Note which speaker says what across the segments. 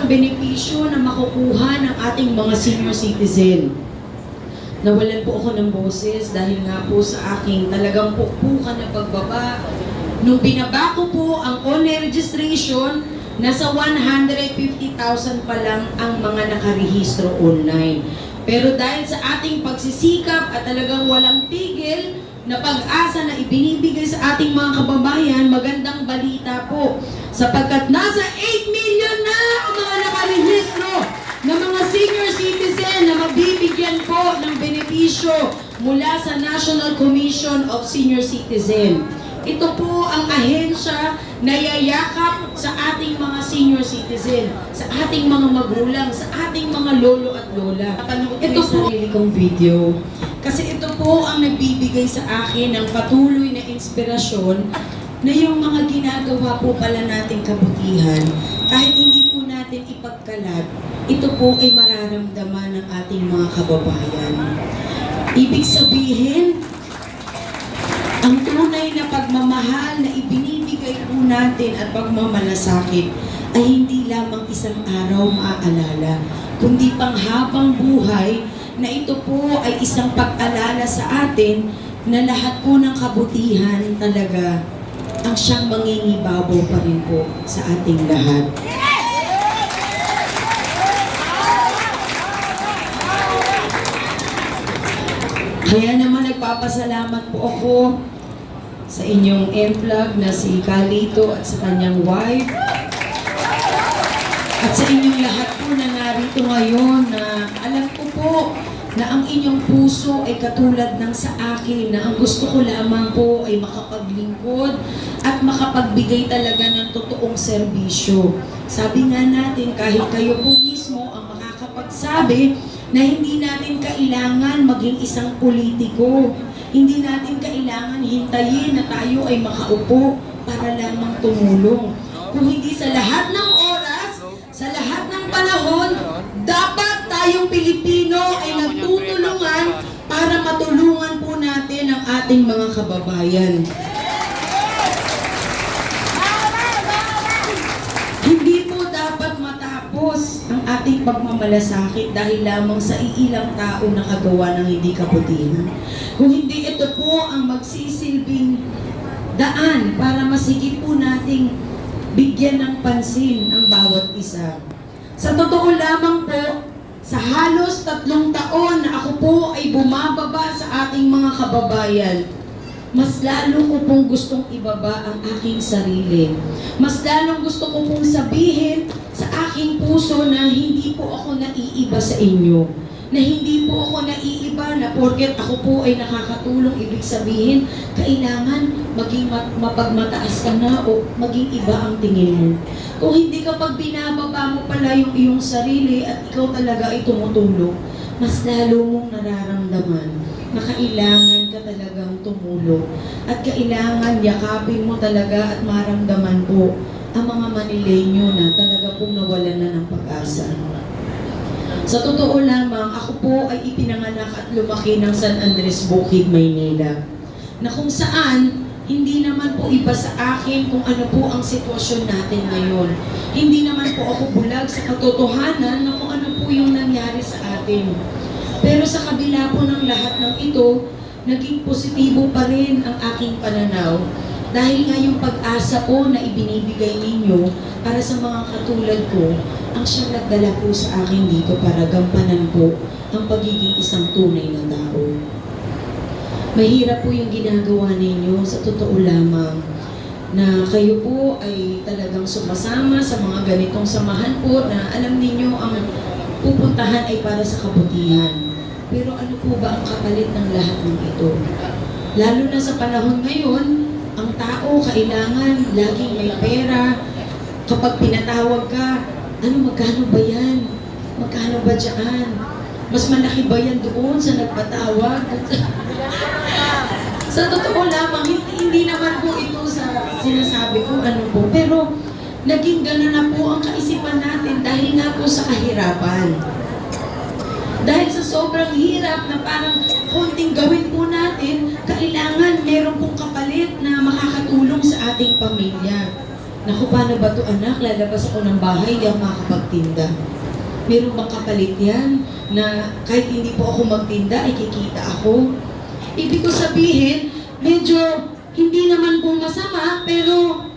Speaker 1: benepisyo na makukuha ng ating mga senior citizen. Nawalan po ako ng boses dahil nga po sa aking talagang pukpukan na pagbaba. Nung binaba ko po ang online registration, nasa 150,000 pa lang ang mga nakarehistro online. Pero dahil sa ating pagsisikap at talagang walang tigil na pag-asa na ibinibigay sa ating mga kababayan, magandang balita po. Sapagkat nasa 8 million na ang mga nakarehistro na mga senior citizen na mabibigyan po ng benepisyo mula sa National Commission of Senior Citizen. Ito po ang ahensya na yayakap sa ating mga senior citizen, sa ating mga magulang, sa ating mga lolo at lola. Ito po ang kong video. Kasi ito po ang nagbibigay sa akin ng patuloy na inspirasyon na yung mga ginagawa po pala nating kabutihan, kahit hindi po natin ipagkalat, ito po ay mararamdaman ng ating mga kababayan. Ibig sabihin, ang tunay na pagmamahal na ibinibigay po natin at pagmamalasakit ay hindi lamang isang araw maaalala, kundi panghabang buhay na ito po ay isang pag-alala sa atin na lahat po ng kabutihan talaga ang siyang mangingibabaw pa rin po sa ating lahat. Kaya naman nagpapasalamat po ako sa inyong emplog na si Calito at sa kanyang wife. At sa inyong lahat po na narito ngayon na alam ko po na ang inyong puso ay katulad ng sa akin na ang gusto ko lamang po ay makapaglingkod at makapagbigay talaga ng totoong serbisyo. Sabi nga natin, kahit kayo po mismo ang makakapagsabi na hindi natin kailangan maging isang politiko. Hindi natin kailangan hintayin na tayo ay makaupo para lamang tumulong. Kung hindi sa lahat ng oras, sa lahat ng panahon, dapat tayong Pilipino ay nagtutulungan para matulungan po natin ang ating mga kababayan. Hindi po dapat matapos ang ating pagmamalasakit dahil lamang sa iilang tao na kagawa ng hindi kabutihan. Kung hindi, ito po ang magsisilbing daan para masigit po nating bigyan ng pansin ang bawat isa. Sa totoo lamang po, sa halos 3 taon na ako po ay bumababa sa ating mga kababayan, mas lalo ko pong gustong ibaba ang aking sarili. Mas lalong gusto ko pong sabihin sa aking puso na hindi po ako naiiba sa inyo. Na hindi po ako naiiba na porket ako po ay nakakatulong, ibig sabihin, kailangan maging mapagmataas ka na o maging iba ang tingin mo. Kung hindi kapag binababa mo pala yung iyong sarili at ikaw talaga ay tumutulong, mas lalo mong nararamdaman na kailangan ka talagang tumulong at kailangan yakapin mo talaga at maramdaman po ang mga Manileño na talaga pong nawalan na ng pag-asa. Sa totoo lamang, ako po ay ipinanganak at lumaki ng San Andres Bukid, Maynila, na kung saan hindi naman po iba sa akin kung ano po ang sitwasyon natin ngayon. Hindi naman po ako bulag sa katotohanan na kung ano po yung nangyari sa atin. Pero sa kabila po ng lahat ng ito, naging positibo pa rin ang aking pananaw dahil nga yung pag-asa po na ibinibigay ninyo para sa mga katulad ko, ang siyang nagdala po sa akin dito para gampanan po ang pagiging isang tunay na tao. Mahirap po yung ginagawa ninyo, sa totoo lamang, na kayo po ay talagang sumasama sa mga ganitong samahan po na alam ninyo ang pupuntahan ay para sa kabutihan. Pero ano po ba ang kapalit ng lahat ng ito? Lalo na sa panahon ngayon, ang tao kailangan laging may pera. Kapag pinatawag ka, ano, magkano ba yan? Magkano ba dyan? Mas malaki ba yan doon sa nagpatawag? Sa totoo lamang, hindi naman po ito sa sinasabi ko ano po. Pero naging gano'n na po ang kaisipan natin dahil nga po sa kahirapan. Dahil sa sobrang hirap na parang konting gawin po natin, kailangan meron pong kapalit na makakatulong sa ating pamilya. naku, paano ba to anak? Lalabas ako ng bahay, hindi ako makakapagtinda. Meron bang kapalit yan na kahit hindi po ako magtinda, ay kikita ako? Ibig ko sabihin, medyo hindi naman po masama, pero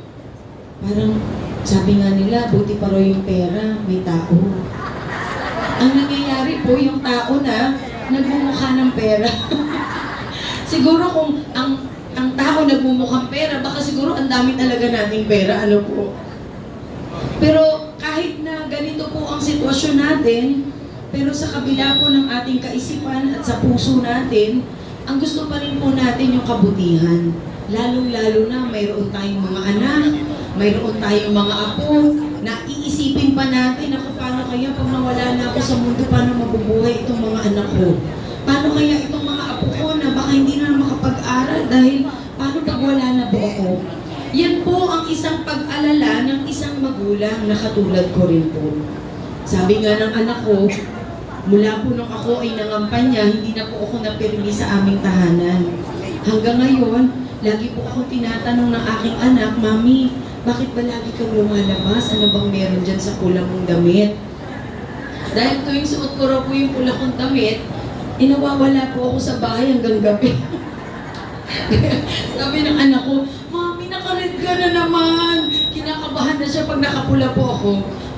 Speaker 1: parang sabi nga nila, buti pa raw yung pera, may tao. Ang nangyayari po, yung tao na nagmumukha ng pera. Siguro kung ang tao nagmumukhang pera, baka siguro ang dami talaga nating pera, ano po. Pero kahit na ganito po ang sitwasyon natin, pero sa kabila po ng ating kaisipan at sa puso natin, ang gusto pa rin po natin yung kabutihan. Lalong-lalo na mayroon tayong mga anak, mayroon tayong mga apo, na iisipin pa natin ako paano kaya pag nawala na ako sa mundo, paano mabubuhay itong mga anak ko? Paano kaya itong mga apo ko na baka hindi na makapag-aral dahil paano pag wala na po ako? Yan po ang isang pag-alala ng isang magulang na katulad ko rin po. Sabi nga ng anak ko, mula po nung ako ay nangampanya, hindi na po ako napirmi sa aming tahanan. Hanggang ngayon, lagi po ako tinatanong ng aking anak, Mami, bakit ba lagi kang lumalabas? Ano bang meron dyan sa pula mong damit? Dahil tuwing suot ko raw po yung pula kong damit, inawawala po ako sa bahay hanggang gabi. Sabi ng anak ko, Mami, nakared ka na naman. Kinakabahan na siya pag nakapula po ako.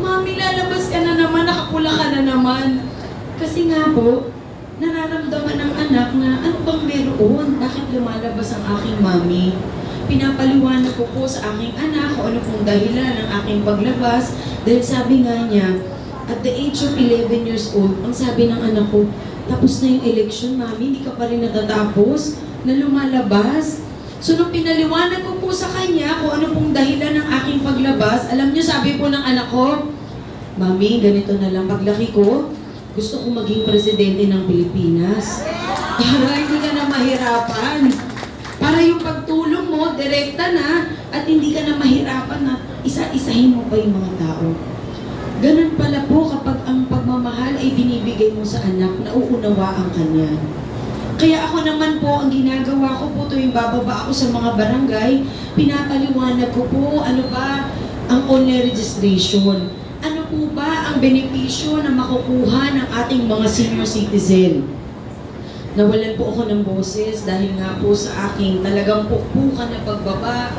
Speaker 1: Mami, lalabas ka na naman, nakapula ka na naman. Kasi nga po, nararamdaman ng anak na ano bang meron? Bakit lumalabas ang aking mami? Pinapaliwanag ko po sa aking anak kung ano pong dahilan ng aking paglabas. Dahil sabi nga niya, at the age of 11 years old, ang sabi ng anak ko, tapos na yung election, Mami, hindi ka pa rin natatapos na lumalabas. So nung pinaliwanag ko po sa kanya kung ano pong dahilan ng aking paglabas, alam niyo, sabi po ng anak ko, Mami, ganito na lang, paglaki ko, gusto kong maging presidente ng Pilipinas. Para hindi ka na mahirapan. Para yung pagtulong mo, direkta na, at hindi ka na mahirapan na isa-isahin mo pa yung mga tao. Ganun pala po kapag ang pagmamahal ay binibigay mo sa anak, nauunawaan ka niya. Kaya ako naman po, ang ginagawa ko po tuwing bababa ako sa mga barangay, pinapaliwanag ko po ano ba ang online registration. Ano po ba ang benepisyo na makukuha ng ating mga senior citizen? Nawalan po ako ng boses dahil nga po sa aking talagang pukpukan na pagbaba.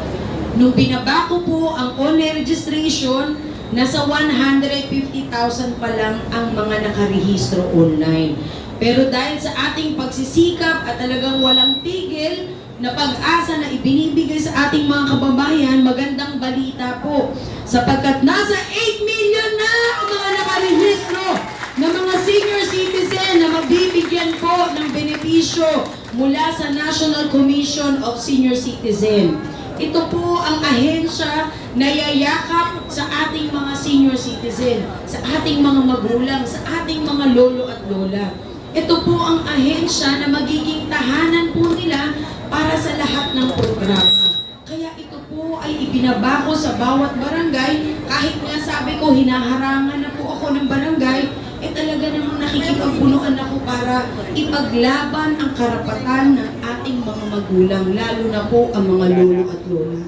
Speaker 1: Nung binaba ko po ang online registration, nasa 150,000 pa lang ang mga nakarehistro online. Pero dahil sa ating pagsisikap at talagang walang tigil na pag-asa na ibinibigay sa ating mga kababayan, magandang balita po. Sapagkat nasa 8 million na ang mga nakarehistro na mga senior citizen na mabibigyan po ng benepisyo mula sa National Commission of Senior Citizen. Ito po ang ahensya na yayakap sa ating mga senior citizen, sa ating mga magulang, sa ating mga lolo at lola. Ito po ang ahensya na magiging tahanan po nila para sa lahat ng programa. Kaya ito po ay ibinaba ko sa bawat barangay, kahit nga sabi ko hinaharangan na po ako ng barangay, talaga namang nakikipagpunuan ako para ipaglaban ang karapatan ng ating mga magulang, lalo na po ang mga lolo at lola.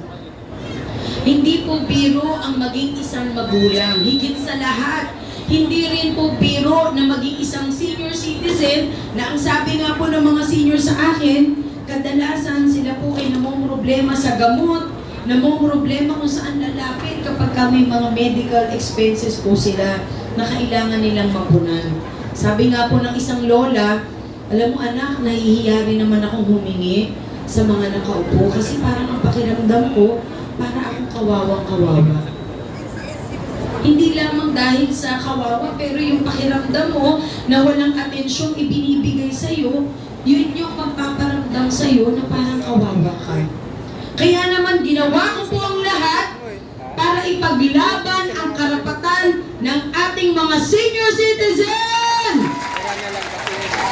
Speaker 1: Hindi po biro ang maging isang magulang. Higit sa lahat, hindi rin po biro na maging isang senior citizen na ang sabi nga po ng mga senior sa akin, kadalasan sila po ay namumroblema sa gamot, namumroblema kung saan lalapit kapag may mga medical expenses po sila na kailangan nilang mapunan. Sabi nga po ng isang lola, alam mo anak, nahihiya rin naman akong humingi sa mga nakaupo kasi parang ang pakiramdam ko, para akong kawawang-kawawa. Hindi lamang dahil sa kawawa, pero yung pakiramdam mo na walang atensyong ibinibigay sa'yo, yun yung magpaparamdam sa'yo na parang kawawa ka. Kaya naman ginawa ko po ang lahat para ipaglaban ang karapatan ng ating mga senior citizen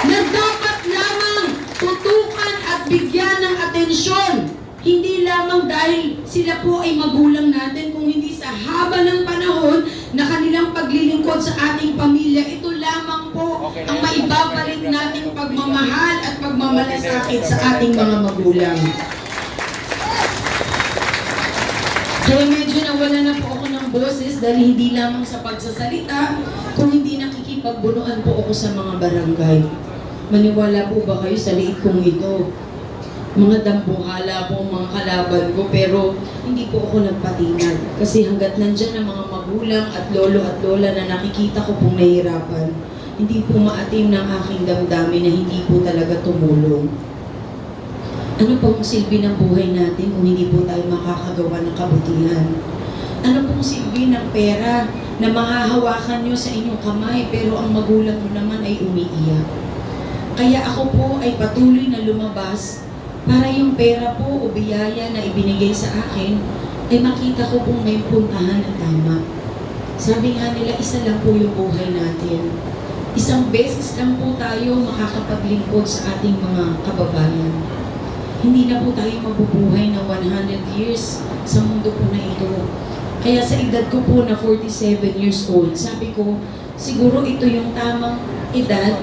Speaker 1: na dapat lamang tutukan at bigyan ng atensyon. Hindi lamang dahil sila po ay magulang natin, kung hindi sa haba ng panahon na kanilang paglilingkod sa ating pamilya, ito lamang po ang maibabalik nating pagmamahal at pagmamalasakit sa ating mga magulang. Kaya medyo medyo nawala na po ako ng boses dahil hindi lamang sa pagsasalita, kung hindi nakikipagbunuan po ako sa mga barangay. Maniwala po ba kayo sa liit kong ito? Mga dambuhala po mga kalaban ko, pero hindi po ako nagpatinag. Kasi hanggat nandyan ang mga magulang at lolo at lola na nakikita ko pong nahihirapan, hindi po maatim ng aking damdamin na hindi po talaga tumulong. Ano pong silbi ng buhay natin kung hindi po tayo makakagawa ng kabutihan? Ano pong silbi ng pera na mahahawakan nyo sa inyong kamay pero ang magulang mo naman ay umiiyak? Kaya ako po ay patuloy na lumabas para yung pera po o biyaya na ibinigay sa akin ay makita ko pong may puntahan na tama. Sabi nga nila, isa lang po yung buhay natin. Isang beses lang po tayo makakapaglingkod sa ating mga kababayan. Hindi na po tayo mabubuhay ng 100 years sa mundo po na ito. Kaya sa edad ko po na 47 years old, sabi ko, siguro ito yung tamang edad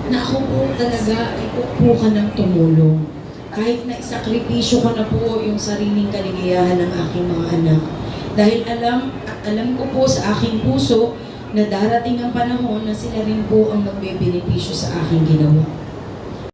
Speaker 1: na ako po talaga ay pupukan ng tumulong. Kahit na isakripisyo ko na po yung sariling kaligayahan ng aking mga anak. Dahil alam ko po sa aking puso na darating ang panahon na sila rin po ang magbebenepisyo sa aking ginawa.